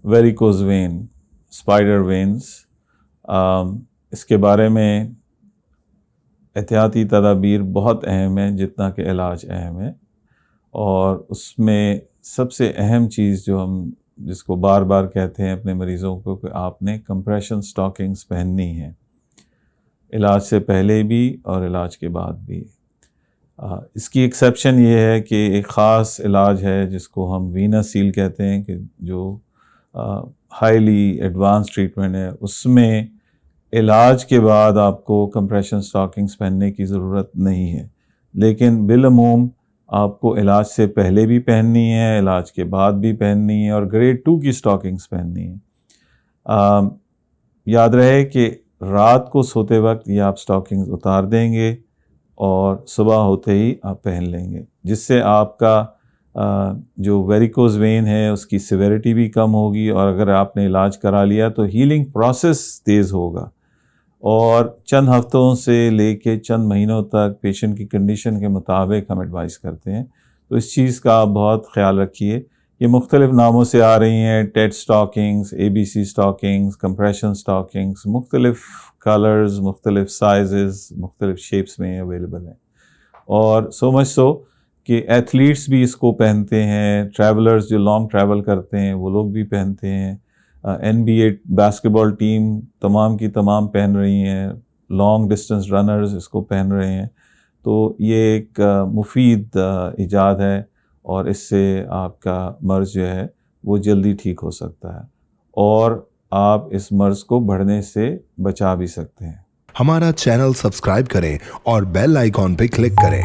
Varicose when, spider veins, اس کے بارے میں احتیاطی تدابیر بہت اہم ہیں جتنا کہ علاج اہم ہے، اور اس میں سب سے اہم چیز جو ہم جس کو بار بار کہتے ہیں اپنے مریضوں کو کہ آپ نے کمپریشن سٹاکنگز پہننی ہیں، علاج سے پہلے بھی اور علاج کے بعد بھی۔ اس کی ایکسیپشن یہ ہے کہ ایک خاص علاج ہے جس کو ہم وینا سیل کہتے ہیں، کہ جو ہائیلی ایڈوانس ٹریٹمنٹ ہے، اس میں علاج کے بعد آپ کو کمپریشن سٹاکنگز پہننے کی ضرورت نہیں ہے، لیکن بالعموم آپ کو علاج سے پہلے بھی پہننی ہے، علاج کے بعد بھی پہننی ہے، اور گریڈ 2 کی سٹاکنگز پہننی ہے۔ یاد رہے کہ رات کو سوتے وقت یہ آپ سٹاکنگز اتار دیں گے اور صبح ہوتے ہی آپ پہن لیں گے، جس سے آپ کا جو ویریکوز وین ہے اس کی سیویرٹی بھی کم ہوگی، اور اگر آپ نے علاج کرا لیا تو ہیلنگ پروسیس تیز ہوگا، اور چند ہفتوں سے لے کے چند مہینوں تک پیشنٹ کی کنڈیشن کے مطابق ہم ایڈوائز کرتے ہیں۔ تو اس چیز کا آپ بہت خیال رکھیے۔ یہ مختلف ناموں سے آ رہی ہیں، ٹیٹ سٹاکنگز، ABC سٹاکنگز، کمپریشن سٹاکنگز، مختلف کلرز، مختلف سائزز، مختلف شیپس میں اویلیبل ہیں، اور سو مچ سو کہ ایتھلیٹس بھی اس کو پہنتے ہیں، ٹریولرز جو لانگ ٹریول کرتے ہیں وہ لوگ بھی پہنتے ہیں، NBA باسکٹ بال ٹیم تمام کی تمام پہن رہی ہیں، لانگ ڈسٹنس رنرز اس کو پہن رہے ہیں۔ تو یہ ایک مفید ایجاد ہے، اور اس سے آپ کا مرض جو ہے وہ جلدی ٹھیک ہو سکتا ہے، اور آپ اس مرض کو بڑھنے سے بچا بھی سکتے ہیں۔ ہمارا چینل سبسکرائب کریں اور بیل آئیکن پہ کلک کریں۔